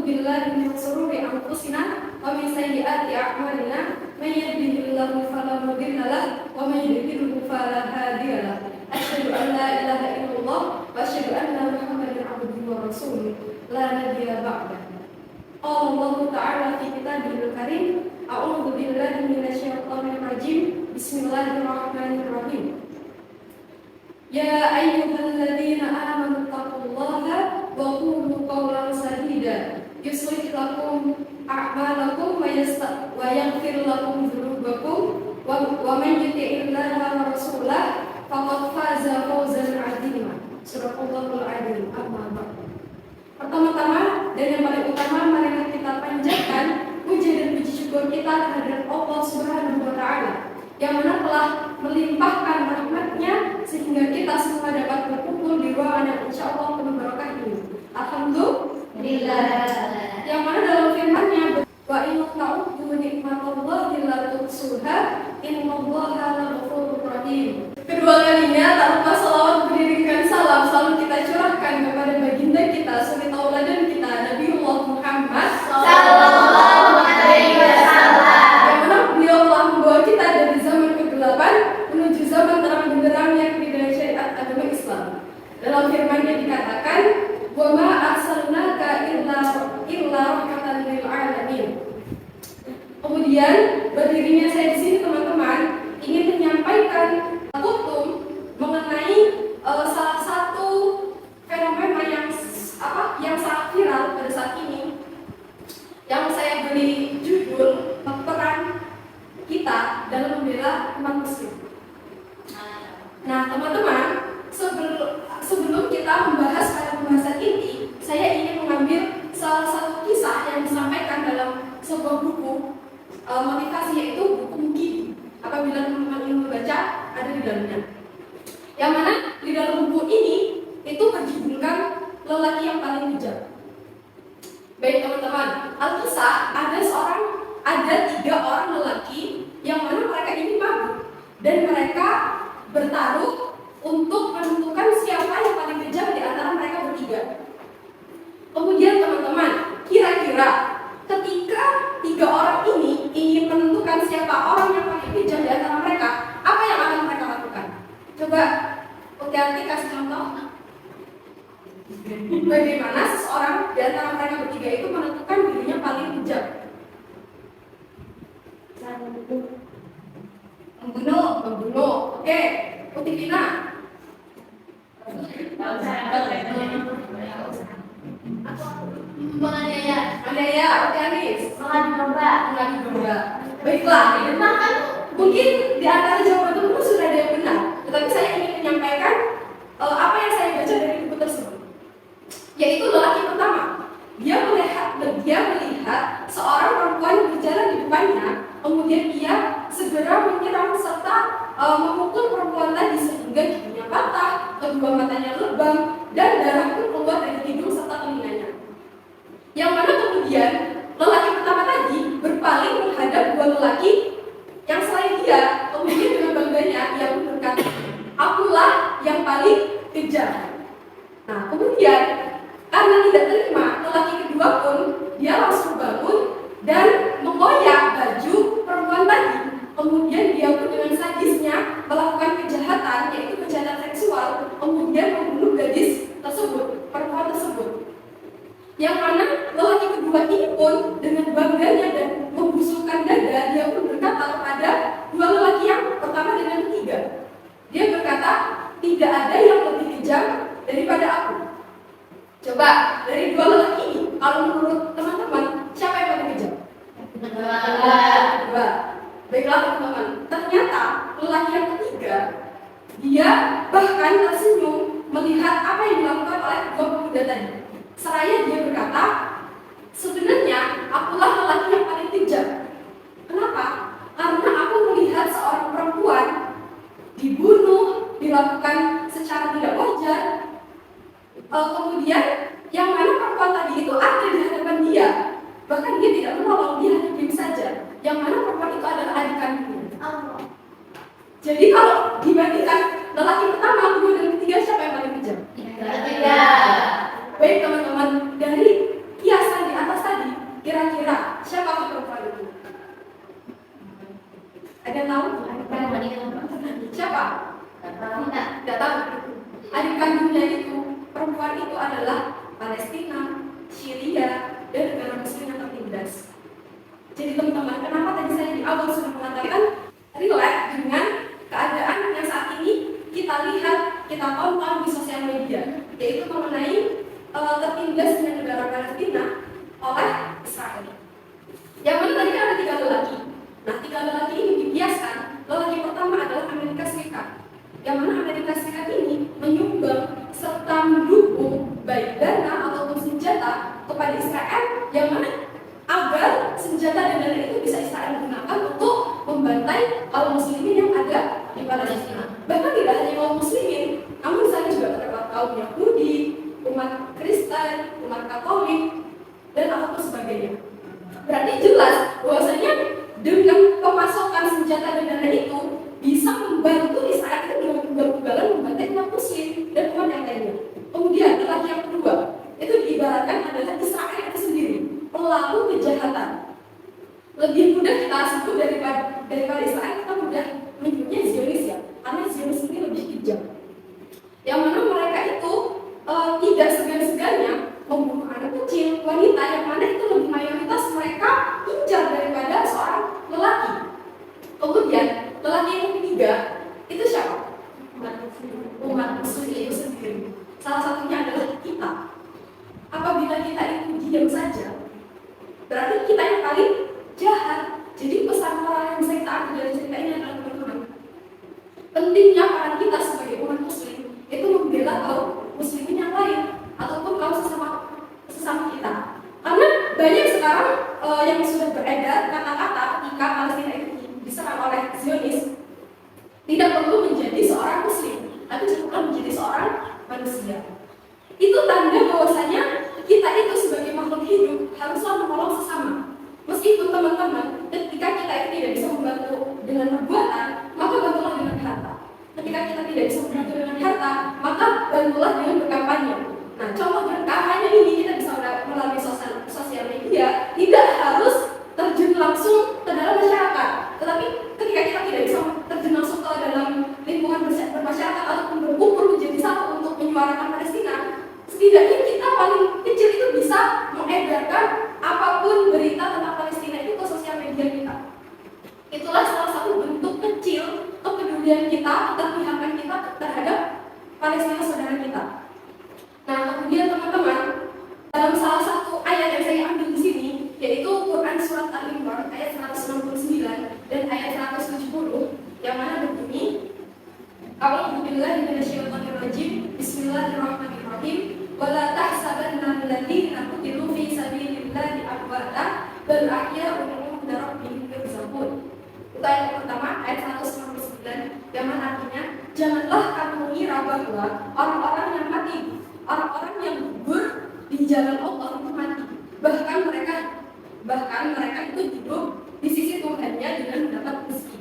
billahi min shururi anfusina wa min sayyiati a'malina may yahdihillahu fala mudilla lahu wa may yudlilhu fala hadiya lahu. Asyhadu an la ilaha illallah wa asyhadu anna Muhammadan abduhu wa rasuluh la nabiyya ba'dahu. Qala Allah ta'ala fi kitabihil karim, a'udzu billahi minasyaitonir rajim. Bismillahirrahmanirrahim. Ya ayyuhalladzina amanu taqullaha wa qulu qawlan sadida yuslih lakum a'malakum wa yaghfir lakum dzunubakum wa man yuti'illaha wa rasulahu faqad faza fawzan 'azima. Surahul Adil. Amma ba'du. Pertama-tama dan yang paling utama, mari kita panjatkan puji dan puji syukur kita terhadap Allah Subhanahu wa Ta'ala yang mana telah melimpahkan rahmat-Nya sehingga kita semua dapat berkumpul di ruangan yang insya Allah penuh barokah ini. Alhamdulillah. Yang mana dalam firman-Nya, wa in ta'uddu ni'matallahi la tuhsuha innallaha laghafurur rahim. Kedua kalinya tanpa salawat beriringkan salam selalu kita curahkan kepada baginda kita, suri tauladan kita, Nabiullah Muhammad sallallahu alaihi wasallam. Yang mana beliau telah membawa kita dari zaman kegelapan menuju zaman terang benderang yang dengan syariat agama Islam. Dalam firman-Nya dikatakan, wa ma arsalnaka illa rahmatan lil alamin. Kemudian berdirinya saya di sini teman-teman ingin menyampaikan tutum mengenai salah satu fenomena yang sangat viral pada saat ini, yang saya beri judul peran kita dalam membela umat muslim. Nah teman-teman, sebelum kita membahas pada pembahasan inti, saya ingin mengambil salah satu kisah yang disampaikan dalam sebuah buku motivasi, yaitu buku Mukidi. Apabila teman-teman ingin membaca, ada di dalamnya. Yang mana di dalam buku ini itu berjudulkan lelaki yang paling bijak. Baik teman-teman, Alkisah ada 3 orang lelaki yang mana mereka ini mabuk dan mereka bertaruh untuk menentukan siapa yang paling bijak di antara mereka bertiga. Kemudian teman-teman, kira-kira ketika 3 orang ini ingin menentukan siapa orang yang paling bijak di antara mereka, apa yang akan mereka lakukan? Coba hati-hati kasih contoh. Bagaimana seseorang di antara mereka bertiga itu menentukan dirinya paling bijak? Membunuh. Oke, Putivina. Menganiaya. Oke, Anis. Mengadu domba. Baiklah. Mungkin di antara jawaban teman-teman sudah ada yang benar, tetapi saya ingin menyampaikan apa yang saya baca dari buku tersebut. Yaitu lelaki pertama, dia melihat seorang perempuan yang berjalan di depannya, kemudian dia segera menyerang serta memukul perempuan tadi sehingga giginya patah, kedua matanya lebam, dan darah pun keluar dari hidung serta telinganya. Yang mana kemudian lelaki pertama tadi berpaling menghadap 2 lelaki yang selain dia, kemudian dengan bangganya ia pun berkata, akulah yang paling kejam. Nah kemudian karena tidak terima, lelaki kedua pun dia langsung bangun dan menggoyak baju perempuan tadi. Kemudian dia pun dengan sadisnya melakukan kejahatan, yaitu kejahatan seksual, kemudian membunuh gadis tersebut, perempuan tersebut. Yang mana lelaki kedua ini pun dengan bangganya dan membusukkan dada, dia pun berkata kepada 2 lelaki yang pertama dan yang ketiga. Dia berkata, tidak ada yang lebih kejam daripada aku. Coba dari 2 lelaki ini, kalau menurut teman-teman, siapa yang paling kejam? Kedua. Baiklah teman-teman, ternyata lelaki yang ketiga, dia bahkan tersenyum melihat apa yang dilakukan oleh 2 pemuda tadi. Seraya dia berkata, sebenarnya akulah lelaki yang paling kejam. Kenapa? Karena aku melihat seorang perempuan dibunuh, dilakukan secara tidak wajar. Kemudian yang mana perempuan tadi itu ada di hadapan dia, bahkan dia tidak menolong, dia hanya diam saja. Yang mana perempuan itu adalah adik kandungnya. Jadi kalau dibandingkan lelaki pertama, kedua, dan ketiga, siapa yang paling kejam? Baik teman-teman, dari kiasan di atas adalah Palestina, Syria, dan negara muslim yang tertindas. Jadi teman-teman, kenapa tadi saya di awal sudah mengatakan relate dengan keadaan yang saat ini kita lihat, kita tonton di sosial media, yaitu mengenai tertindasnya negara Palestina oleh Israel. Yang mana tadi ada 3 lelaki. Nah, 3 lelaki ini dibiaskan. Lelaki pertama adalah Amerika Serikat. Yang mana Amerika Serikat ini menyumbang serta mendukung baik dana ataupun senjata kepada Israel, yang mana agar senjata dan dana itu bisa Israel gunakan untuk membantai kaum muslimin yang ada di Palestina. Bahkan tidak hanya kaum muslimin, namun misalnya juga terdapat kaum Yahudi, umat Kristen, umat Katolik, dan apapun sebagainya. Berarti jelas bahwasanya dengan pemasokan senjata dan dana itu bisa membantu Israel itu dengan ugal-ugalan membantai umat muslim dan umat yang lainnya. Kemudian lelaki yang kedua itu diibaratkan adalah Israel itu sendiri, pelaku kejahatan. Lebih mudah kita sebut daripada Israel, kita mudah menyebutnya Zionis ya, karena Zionis ini lebih kejam. Yang mana mereka itu tidak segan-segannya membunuh anak kecil, wanita, yang mana itu lebih mayoritas mereka incar daripada seorang lelaki. Kemudian lelaki yang ketiga itu siapa? Umat muslim itu sendiri. Salah satunya adalah kita. Apabila kita itu diam saja, berarti kita yang paling jahat. Jadi pesan moral yang bisa kita ambil dari cerita ini adalah teman-teman, pentingnya peran kita sebagai umat muslim itu membela kaum muslimin yang lain ataupun kaum sesama kita. Karena banyak sekarang yang sudah beredar kata-kata ketika Palestina itu diserang oleh Zionis, tidak perlu menjadi seorang muslim, tapi cukup menjadi seorang manusia. Itu tanda bahwasanya kita itu sebagai makhluk hidup haruslah menolong sesama. Meskipun teman-teman, ketika kita itu tidak bisa membantu dengan perbuatan, maka bantulah dengan harta. Ketika kita tidak bisa membantu dengan harta, maka bantulah dengan berkampanye. Nah, contoh berkampanye ini kita bisa melalui sosial media, tidak harus terjun langsung ke dalam masyarakat. Tetapi ketika kita tidak bisa terjun langsung ke dalam lingkungan bermasyarakat ataupun berkumpul menjadi satu untuk menyuarakan Palestina, setidaknya kita paling kecil itu bisa mengedarkan apapun berita tentang Palestina itu ke sosial media kita. Itulah salah satu bentuk kecil kepedulian kita, keberpihakan kita terhadap Palestina saudara kita. Nah, kemudian teman-teman, dalam salah satu ayat yang saya ambil di sini, yaitu Quran surat Al-Imran ayat 169 dan ayat 170, yang mana berbunyi, A'udzu billahi minasyaitonir rajim. Bismillahirrahmanirrahim. Wala tahsabanna alladziina qutilu fi sabilillahi amwata bal ahya'un 'inda rabbihim yurzaqun. Itu ayat pertama, ayat 169, yang mana artinya, janganlah kamu mengira bahwa orang-orang yang mati, orang-orang yang gugur di jalan Allah itu mati. Bahkan mereka itu hidup di sisi Tuhannya dengan mendapat rezeki.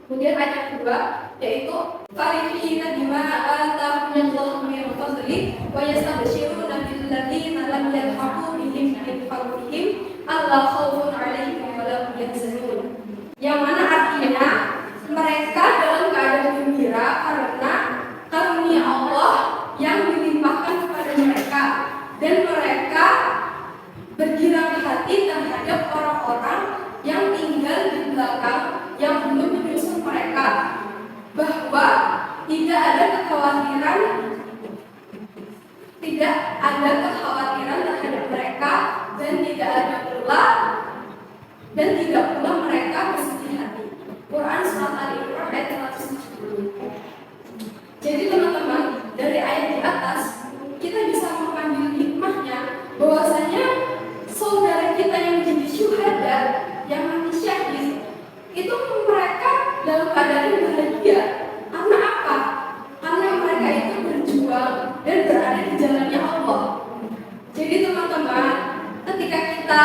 Kemudian ayat kedua yaitu farihina bima atahumullahu min fadlihi wa yastabshiruna bil ladzina lam yalhaqu bihim min fawqihim alla khaufun 'alaihim wa la hum yahzanun. Yang mana artinya mereka dalam keadaan gembira karena karunia Allah yang dilimpahkan kepada mereka, dan mereka bergirang hati terhadap orang-orang yang tinggal di belakang yang belum menyusul mereka, bahwa tidak ada kekhawatiran terhadap mereka, dan tidak pula mereka bersedih hati. Quran surat Al-Imran ayat 170. Jadi teman-teman, dari ayat di atas kita bisa mengambil hikmahnya bahwasanya saudara kita yang menjadi syuhada, yang mati syahid, itu mereka dalam keadaan bahagia. Karena apa? Karena mereka itu berjuang dan berada di jalannya Allah. Jadi teman-teman, ketika kita